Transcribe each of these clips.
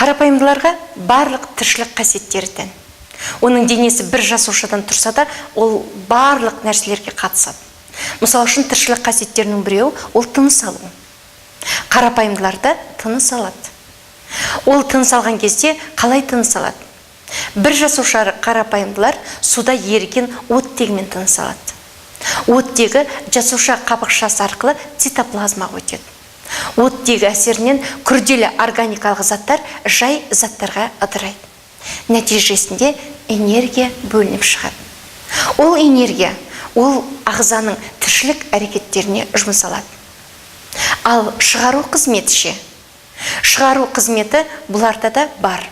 Қарапайымдыларға барлық тіршілік қасиеттері тән. Оның денесі бір жасушадан тұрса да, ол барлық нәрселерге қатысады. Мысалы үшін тіршілік қасиеттерінің біреуі ол тыныс алу. Қарапайымдыларда тыныс алады. Ол тыныс алған кезде қалай тыныс алады? Бір жасуша қарапайымдылар суда еріген оттегімен тыныс алады. Оттегі жасуша қабықшасы арқылы цитоплазмаға өтеді. Оттегі әсерінен күрделі органикалық заттар жай заттарға ыдырайды. Нәтижесінде энергия бөлініп шығады. Ол энергия, ол ағзаның тіршілік әрекеттеріне жұмсалады. Ал шығару қызметі ше? Шығару қызметі бұларда да бар.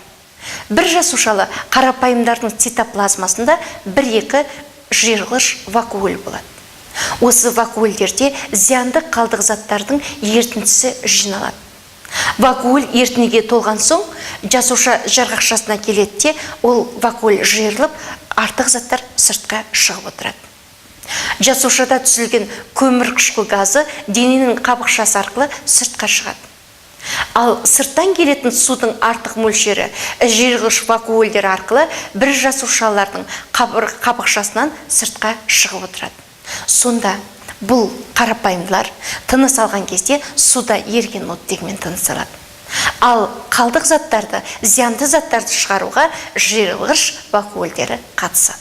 Бір жасушалы қарапайымдардың цитоплазмасында 1-2 жиырғыш вакуоль болады. Осы вакуольдерде зиянды қалдық заттардың ертіндісі жиналады. Вакуоль ертінеге толған соң, жасуша жарғақшасына келетте, ол вакуоль жиырылып, артық заттар сыртқа шығып отырады. Жасушада түсілген көмір қышқыл газы дененің қабықшасы арқылы сыртқа шығады. Ал сырттан келетін судың артық мөлшері жиырғыш вакуольдер арқылы бір жасушалардың қабықшасынан сыртқа шығып отырады. Сонда бұл қарапайымдылар тыныс алған кезде суда еріген оттегімен тыныс алады. Ал қалдық заттарды, зиянды заттарды шығаруға жиырғыш вакуольдері қатысады.